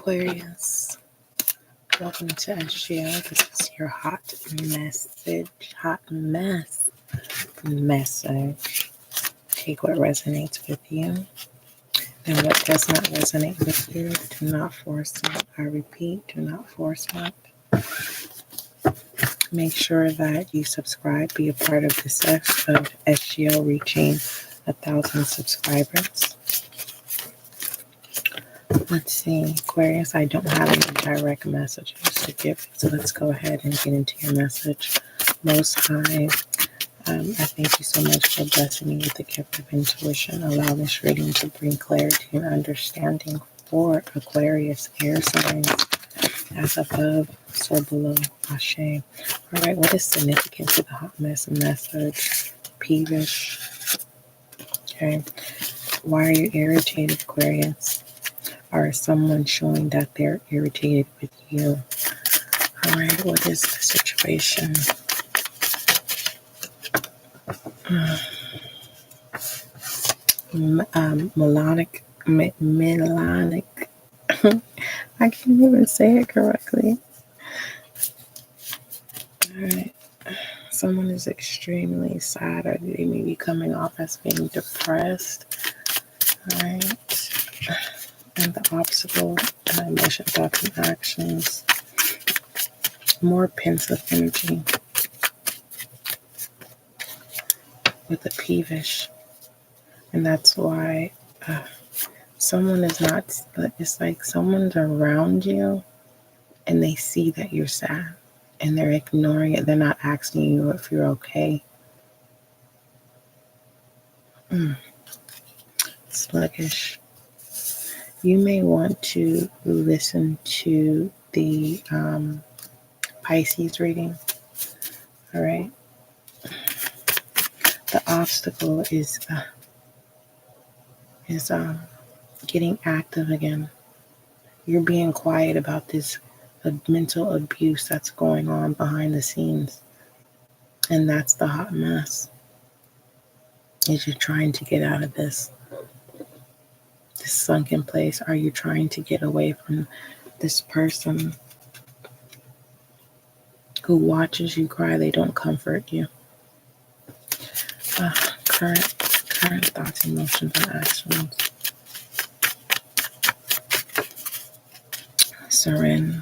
Aquarius, welcome to SGL. This is your hot mess message. Take what resonates with you and what does not resonate with you. Do not force it. I repeat, do not force it. Make sure that you subscribe, be a part of the success of SGL reaching 1,000 subscribers. Let's see, Aquarius, I don't have any direct messages to give, so let's go ahead and get into your message. Most High, I thank you so much for blessing me with the gift of intuition. Allow this reading to bring clarity and understanding for Aquarius air signs. As above, so below. Ashe. All right, what is significant to the Hotmess message? Peevish. Okay. Why are you irritated, Aquarius? Or is someone showing that they're irritated with you? All right, what is the situation? Melanic. I can't even say it correctly. All right. Someone is extremely sad, or they may be coming off as being depressed. All right. And the obstacle, emotion, thoughts, and actions. More pensive energy with a peevish. And that's why someone is not, it's like someone's around you and they see that you're sad and they're ignoring it. They're not asking you if you're okay. Sluggish. You may want to listen to the Pisces reading. All right. The obstacle is getting active again. You're being quiet about this mental abuse that's going on behind the scenes. And that's the hot mess. Is you're trying to get out of this sunken place? Are you trying to get away from this person who watches you cry? They don't comfort you. Current thoughts, emotions, and actions. Serenity.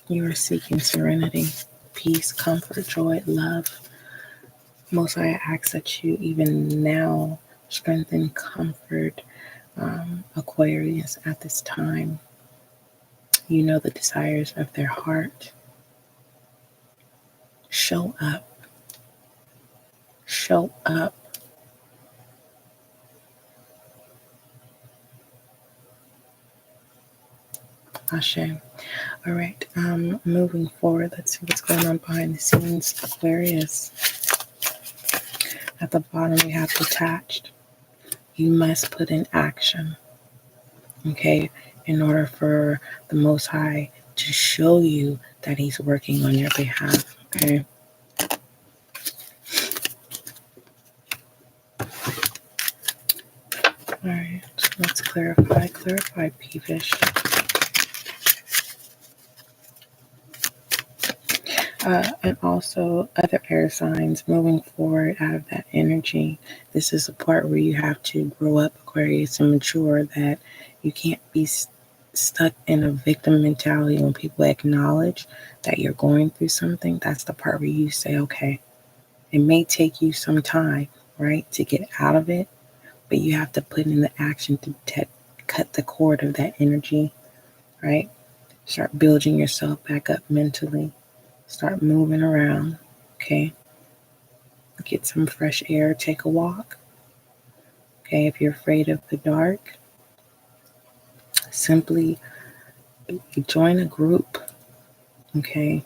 You are seeking serenity, peace, comfort, joy, love. Most I ask that you even now strengthen, comfort, Aquarius at this time. You know the desires of their heart. Show up. Show up. Ashe. All right. Moving forward, let's see what's going on behind the scenes. Aquarius. At the bottom, we have detached. You must put in action, okay, in order for the Most High to show you that He's working on your behalf, okay? All right, let's clarify peevish. And also other air signs moving forward out of that energy. This is a part where you have to grow up, Aquarius, and mature, that you can't be stuck in a victim mentality. When people acknowledge that you're going through something, that's the part where you say, okay, it may take you some time, right, to get out of it, but you have to put in the action to cut the cord of that energy, right? Start building yourself back up mentally. Start moving around, okay? Get some fresh air, take a walk. Okay, if you're afraid of the dark, simply join a group, okay?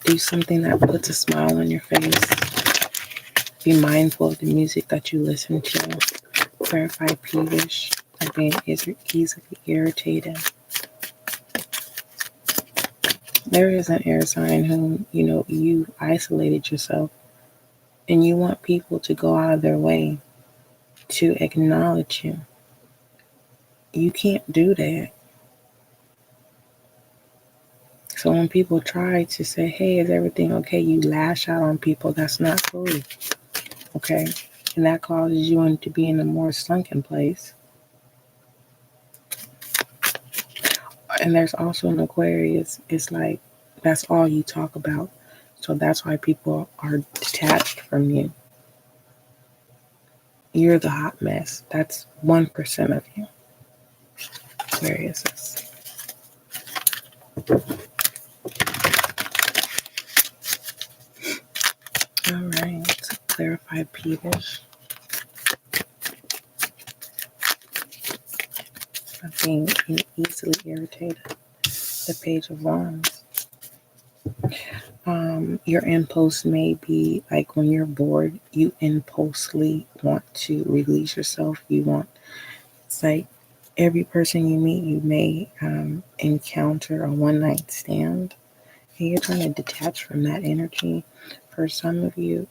Do something that puts a smile on your face. Be mindful of the music that you listen to. Clarify peevish, being easily irritated. There is an air sign whom, you isolated yourself and you want people to go out of their way to acknowledge you. You can't do that. So when people try to say, hey, is everything okay? You lash out on people. That's not cool. Okay? And that causes you to be in a more sunken place. And there's also an Aquarius, it's like that's all you talk about. So that's why people are detached from you. You're the hot mess. That's 1% of you. Aquarius is. All right. Clarify peevish. Of being easily irritated. The Page of Wands. Your impulse may be like when you're bored, you impulsively want to release yourself. It's like every person you meet, you may encounter a one-night stand. And you're trying to detach from that energy. For some of you,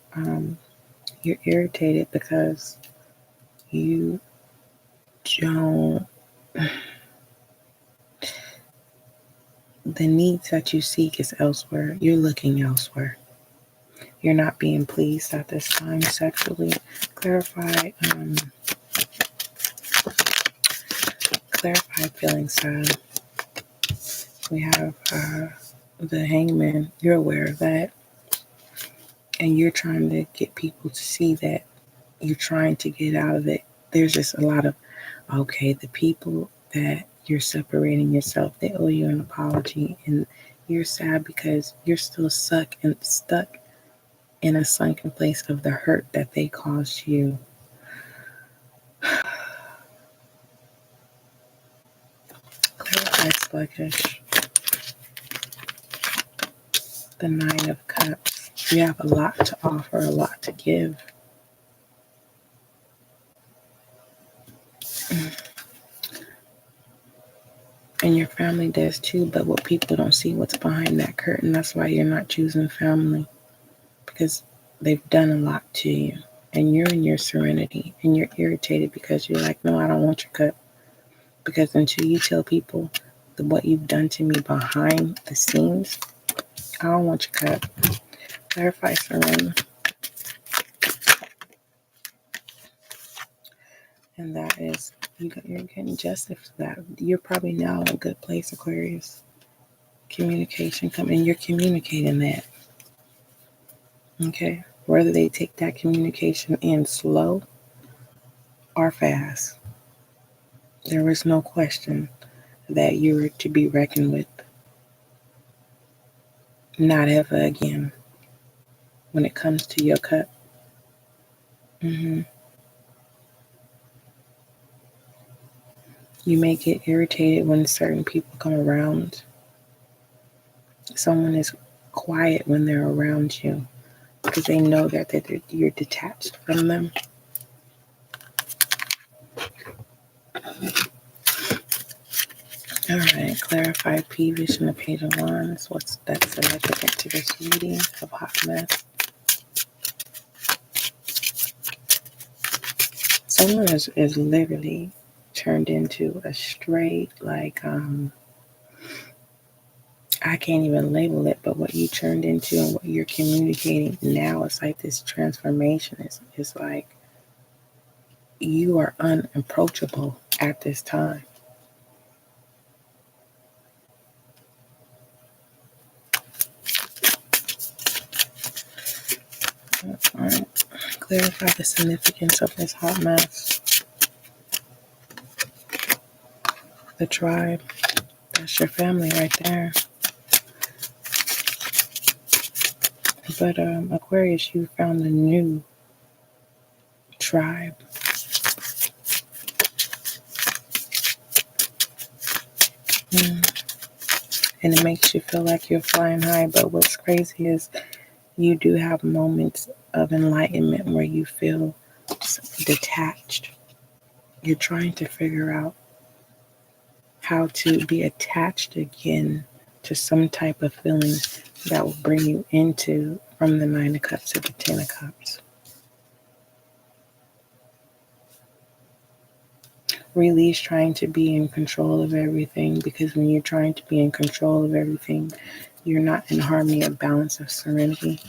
you're irritated because you don't, the needs that you seek is elsewhere. You're looking elsewhere. You're not being pleased at this time sexually. Clarify feeling sad. We have the Hangman. You're aware of that. And you're trying to get people to see that you're trying to get out of it. There's just a lot of, okay, the people that you're separating yourself, they owe you an apology. And you're sad because you're still stuck in a sunken place of the hurt that they caused you. Clarify sluggish. The Nine of Cups. You have a lot to offer, a lot to give. And your family does too, but what people don't see what's behind that curtain. That's why you're not choosing family. Because they've done a lot to you. And you're in your serenity. And you're irritated because you're like, no, I don't want your cup. Because until you tell people what you've done to me behind the scenes, I don't want your cup. Clarify surrender. And that is, you're getting justice for that. You're probably now in a good place, Aquarius. Communication and you're communicating that. Okay? Whether they take that communication in slow or fast, there is no question that you're to be reckoned with. Not ever again when it comes to your cup. You may get irritated when certain people come around. Someone is quiet when they're around you because they know that you're detached from them. All right, clarify peevish in the Page of Wands. What's that significant to this reading of Hotmess? Someone is literally turned into a straight, like, I can't even label it, but what you turned into and what you're communicating now is like this transformation. Is like you are unapproachable at this time. All right. Clarify the significance of this hot mess. The tribe. That's your family right there. But Aquarius, you found a new tribe. And it makes you feel like you're flying high. But what's crazy is you do have moments of enlightenment where you feel detached. You're trying to figure out how to be attached again to some type of feeling that will bring you into from the Nine of Cups to the Ten of Cups. Release trying to be in control of everything, because when you're trying to be in control of everything, you're not in harmony or balance of serenity.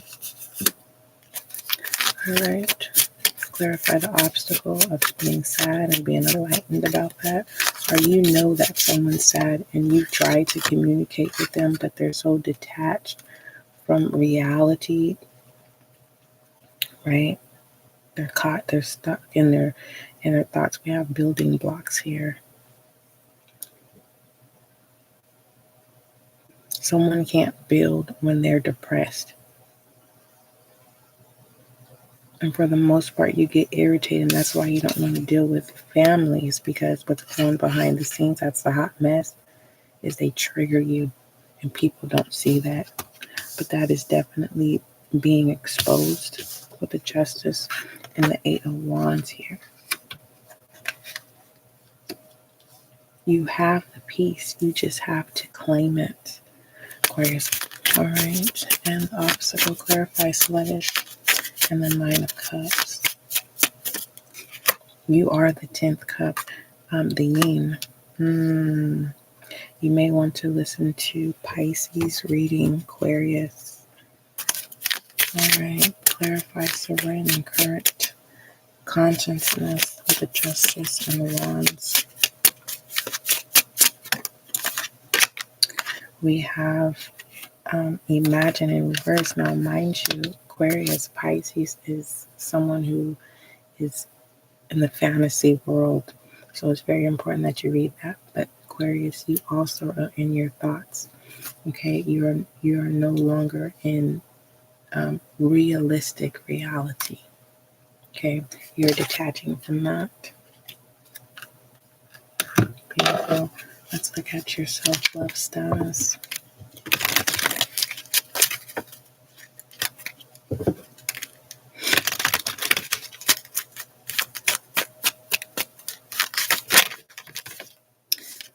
All right. Clarify the obstacle of being sad and being enlightened about that. Or you know that someone's sad and you try to communicate with them, but they're so detached from reality, right? They're caught, they're stuck in their thoughts. We have building blocks here. Someone can't build when they're depressed. And for the most part, you get irritated, and that's why you don't want to deal with families, because what's going on behind the scenes, that's the hot mess, is they trigger you, and people don't see that. But that is definitely being exposed with the Justice and the Eight of Wands here. You have the peace, you just have to claim it, Aquarius. All right, and the obstacle, clarify sluggish, and the Nine of Cups. You are the 10th cup, the yin. You may want to listen to Pisces reading, Aquarius. All right, clarify serene and current consciousness with the Justice and the Wands. We have imagine in reverse. Now, mind you, Aquarius, Pisces is someone who is in the fantasy world. So it's very important that you read that. But Aquarius, you also are in your thoughts. Okay, you are no longer in realistic reality. Okay, you're detaching from that. Beautiful. Let's look at your self-love status.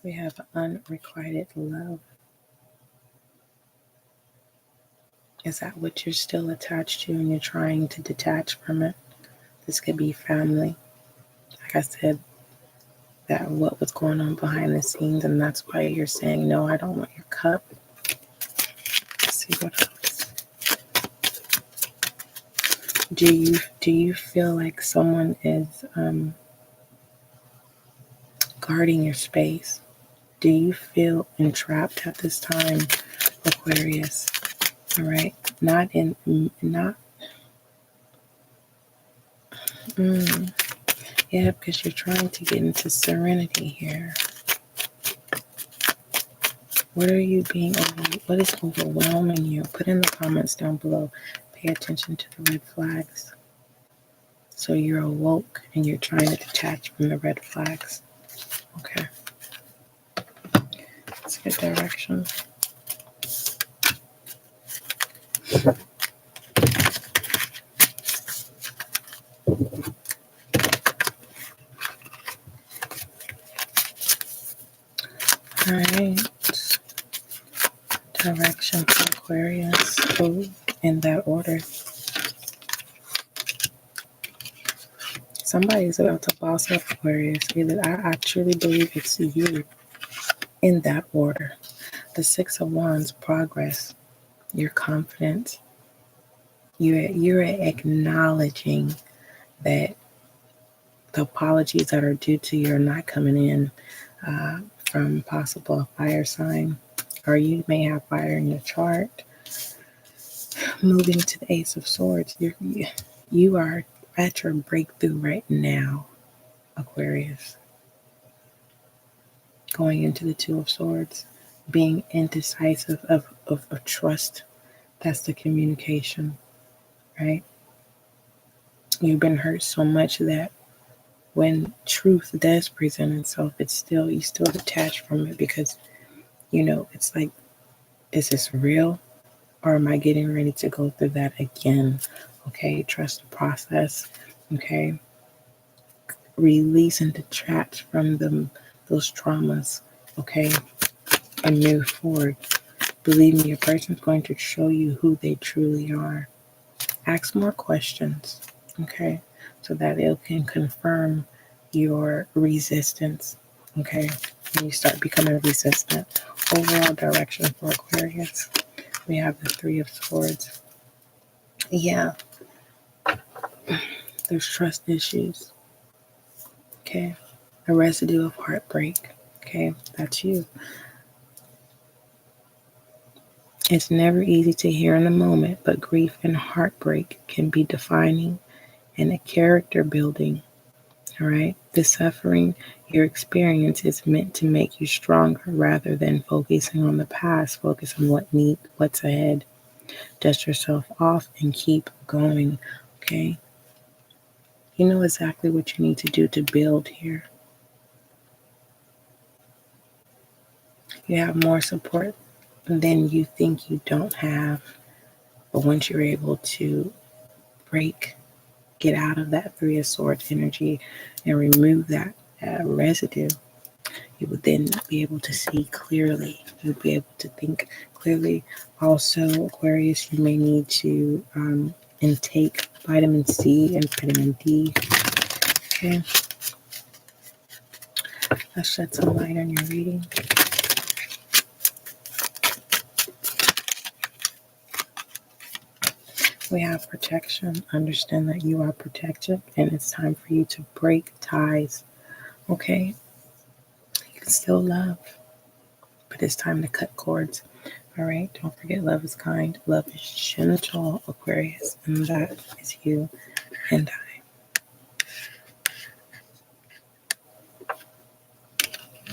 We have unrequited love. Is that what you're still attached to and you're trying to detach from it? This could be family. Like I said, that what was going on behind the scenes, and that's why you're saying, no, I don't want your cup. Let's see what else. Do you feel like someone is guarding your space? Do you feel entrapped at this time, Aquarius? All right, yeah, because you're trying to get into serenity here. What is overwhelming you? Put in the comments down below. Pay attention to the red flags. So you're awoke and you're trying to detach from the red flags. Okay. Let's get direction. All right. Direction for Aquarius. Oh, in that order. Somebody's about to boss up, Aquarius. I truly believe it's you in that order. The Six of Wands, progress. You're confident. You're acknowledging that the apologies that are due to you are not coming in from possible fire sign, or you may have fire in your chart. Moving to the Ace of Swords, you are at your breakthrough right now, Aquarius. Going into the Two of Swords, being indecisive of trust. That's the communication, right? You've been hurt so much that when truth does present itself, you still detach from it, because it's like, is this real, or am I getting ready to go through that again? Okay, trust the process. Okay, release and detach from those traumas. Okay, and move forward. Believe me, your person's going to show you who they truly are. Ask more questions. Okay, so that it can confirm your resistance. Okay, and you start becoming resistant. Overall direction for Aquarius, we have the Three of Swords. Yeah, there's trust issues. Okay, a residue of heartbreak. Okay, that's you. It's never easy to hear in the moment, but grief and heartbreak can be defining and a character building. All right. The suffering your experience is meant to make you stronger rather than focusing on the past. Focus on what's ahead. Dust yourself off and keep going. Okay. You know exactly what you need to do to build here. You have more support than you think you don't have. But once you're able to get out of that Three of Swords energy and remove that residue, you would then be able to see clearly. You'll be able to think clearly. Also, Aquarius, you may need to intake vitamin C and vitamin D. Okay. Let's shed some light on your reading. We have protection. Understand that you are protected and it's time for you to break ties. Okay? You can still love, but it's time to cut cords. All right? Don't forget, love is kind, love is gentle, Aquarius, and that is you and I.